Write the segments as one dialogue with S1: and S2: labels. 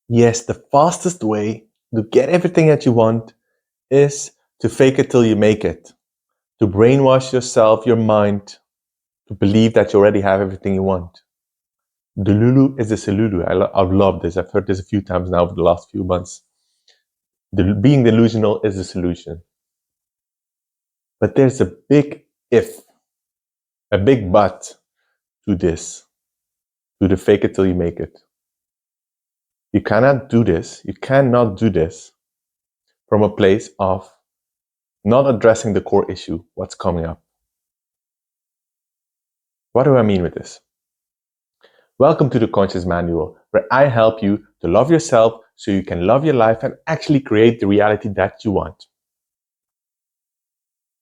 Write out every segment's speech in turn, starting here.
S1: Yes, the fastest way to get everything that you want is to fake it till you make it. To brainwash yourself, your mind, to believe that you already have everything you want. Delulu is the solution. I've loved this. I've heard this a few times now over the last few months. Being delusional is the solution. But there's a big if, a big but to this, to the fake it till you make it. You cannot do this from a place of not addressing the core issue, what's coming up. What do I mean with this? Welcome to the Conscious Manual, where I help you to love yourself so you can love your life and actually create the reality that you want.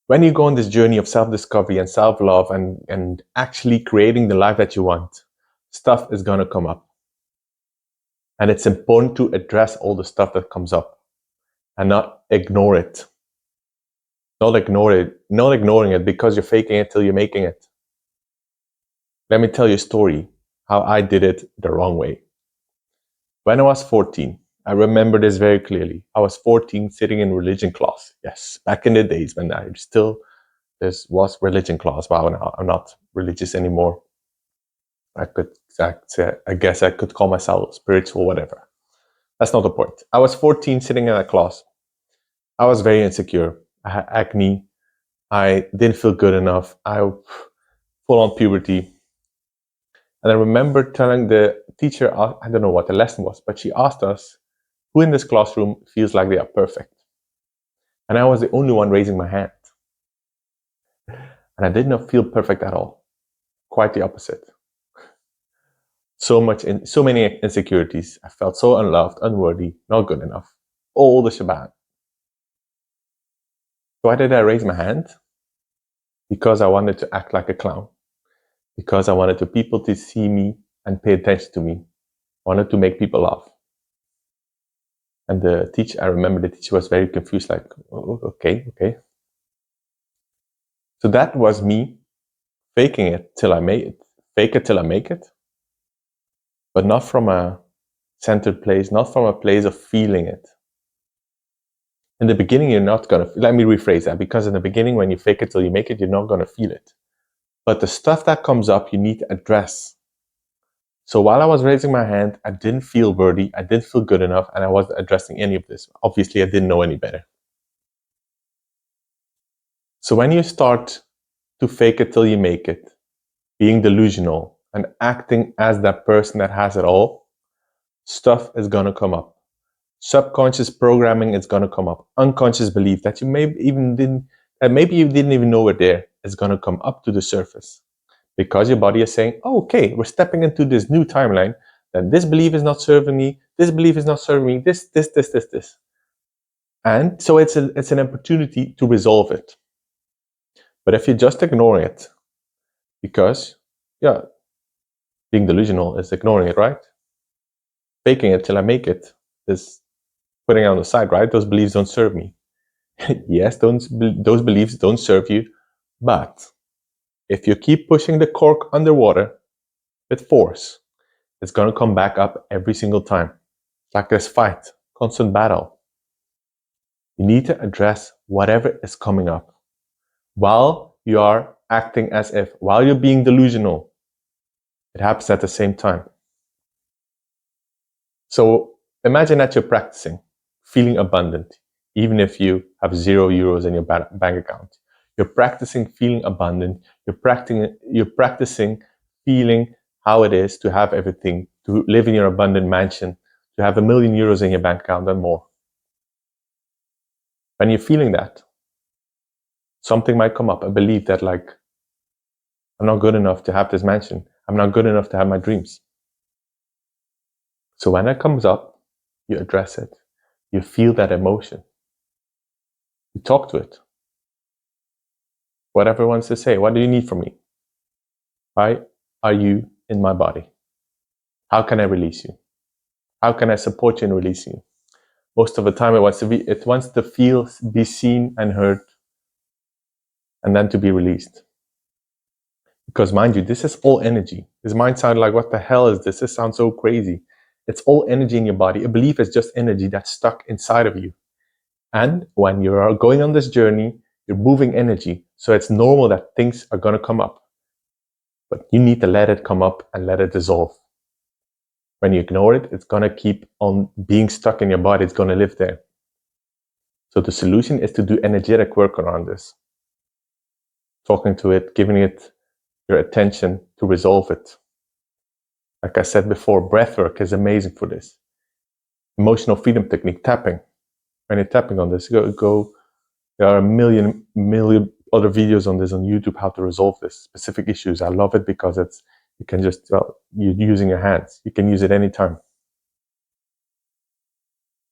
S1: When you go on this journey of self-discovery and self-love and actually creating the life that you want, stuff is going to come up. And it's important to address all the stuff that comes up and not ignore it. Not ignoring it because you're faking it till you're making it. Let me tell you a story how I did it the wrong way. When I was 14, I remember this very clearly. I was 14 sitting in religion class. Yes, back in the days when this was religion class. Wow, I'm not religious anymore. I guess I could call myself spiritual, whatever. That's not the point. I was 14 sitting in a class. I was very insecure. I had acne. I didn't feel good enough. I full on puberty. And I remember telling the teacher, I don't know what the lesson was, but she asked us, who in this classroom feels like they are perfect? And I was the only one raising my hand. And I did not feel perfect at all. Quite the opposite. So many insecurities. I felt so unloved, unworthy, not good enough. All the shebang. Why did I raise my hand? Because I wanted to act like a clown. Because I wanted the people to see me and pay attention to me. I wanted to make people laugh. And I remember the teacher was very confused, like, oh, okay. So that was me faking it till I made it. Fake it till I make it. But not from a centered place, not from a place of feeling it. In the beginning, you're not going to, let me rephrase that, because in the beginning, when you fake it till you make it, you're not going to feel it. But the stuff that comes up, you need to address. So while I was raising my hand, I didn't feel worthy, I didn't feel good enough, and I wasn't addressing any of this. Obviously, I didn't know any better. So when you start to fake it till you make it, being delusional and acting as that person that has it all, stuff is going to come up. Subconscious programming is going to come up. Unconscious belief that maybe you didn't even know were there is going to come up to the surface. Because your body is saying, oh, okay, we're stepping into this new timeline, that this belief is not serving me, this belief is not serving me, this. And so it's an opportunity to resolve it. But if you just ignore it, because, being delusional is ignoring it, right? Faking it till I make it is putting it on the side, right? Those beliefs don't serve me. Yes, those beliefs don't serve you, but if you keep pushing the cork underwater with force, it's going to come back up every single time. It's like this fight, constant battle. You need to address whatever is coming up while you are acting as if, while you're being delusional. It happens at the same time. So imagine that you're practicing, feeling abundant, even if you have €0 in your bank account. You're practicing feeling abundant. You're practicing feeling how it is to have everything, to live in your abundant mansion, to have €1,000,000 in your bank account and more. When you're feeling that, something might come up, a belief that like, I'm not good enough to have this mansion. I'm not good enough to have my dreams. So when that comes up, you address it. You feel that emotion. You talk to it. Whatever it wants to say. What do you need from me? Why are you in my body? How can I release you? How can I support you in releasing you? Most of the time it wants to feel, be seen and heard, and then to be released. Because mind you, this is all energy. This might sound like, what the hell is this? This sounds so crazy. It's all energy in your body. A belief is just energy that's stuck inside of you. And when you're going on this journey, you're moving energy. So it's normal that things are going to come up. But you need to let it come up and let it dissolve. When you ignore it, it's going to keep on being stuck in your body. It's going to live there. So the solution is to do energetic work around this. Talking to it, giving it your attention to resolve it. Like I said before, breath work is amazing for this. Emotional freedom technique, tapping. When you're tapping on this, go. There are a million other videos on this on YouTube, how to resolve this specific issues. I love it because you can just, you're using your hands. You can use it anytime.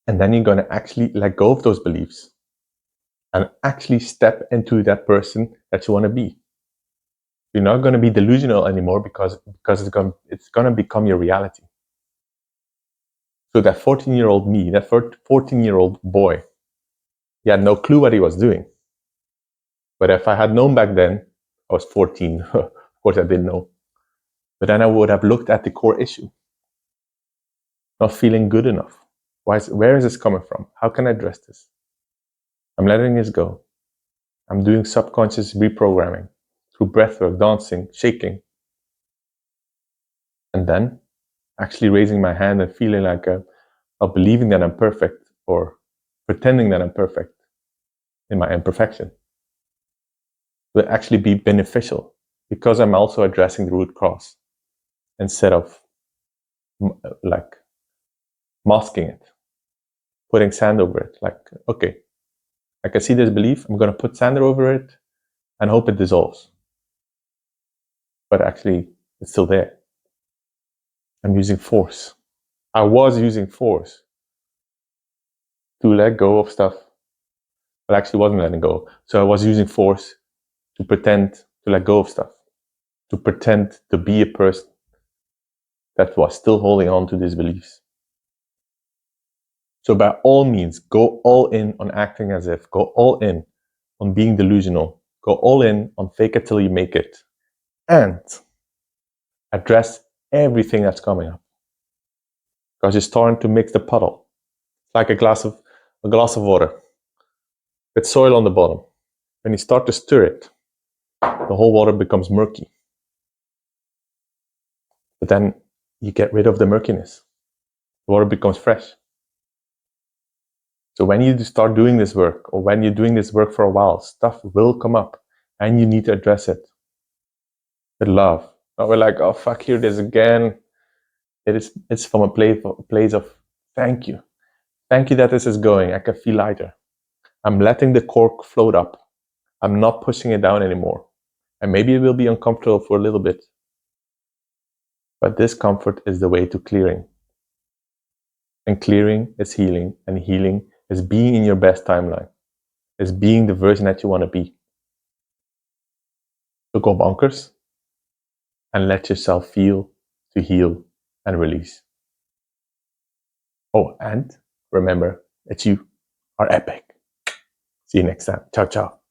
S1: And then you're going to actually let go of those beliefs and actually step into that person that you want to be. You're not going to be delusional anymore because it's going to become your reality. So that 14-year-old me, that 14-year-old boy, he had no clue what he was doing. But if I had known back then, I was 14, of course I didn't know. But then I would have looked at the core issue. Not feeling good enough. Where is this coming from? How can I address this? I'm letting this go. I'm doing subconscious reprogramming through breathwork, dancing, shaking. And then actually raising my hand and feeling like of believing that I'm perfect or pretending that I'm perfect in my imperfection will actually be beneficial because I'm also addressing the root cause instead of like masking it, putting sand over it. Like, okay, I can see this belief, I'm going to put sand over it and hope it dissolves. But actually, it's still there. I'm using force. I was using force to let go of stuff, but actually wasn't letting go. So I was using force to pretend to let go of stuff, to pretend to be a person that was still holding on to these beliefs. So by all means, go all in on acting as if, go all in on being delusional, go all in on fake it till you make it, and address everything that's coming up. Because you're starting to mix the puddle. It's like a glass of water with soil on the bottom. When you start to stir it, the whole water becomes murky. But then you get rid of the murkiness. The water becomes fresh. So when you start doing this work, or when you're doing this work for a while, stuff will come up and you need to address it with love. Not we're like, oh fuck, here it is again. It's from a place of thank you. Thank you that this is going. I can feel lighter. I'm letting the cork float up. I'm not pushing it down anymore. And maybe it will be uncomfortable for a little bit. But discomfort is the way to clearing. And clearing is healing. And healing is being in your best timeline. Is being the version that you want to be. So go bonkers and let yourself feel to heal and release. Oh, and remember that you are epic. See you next time. Ciao, ciao.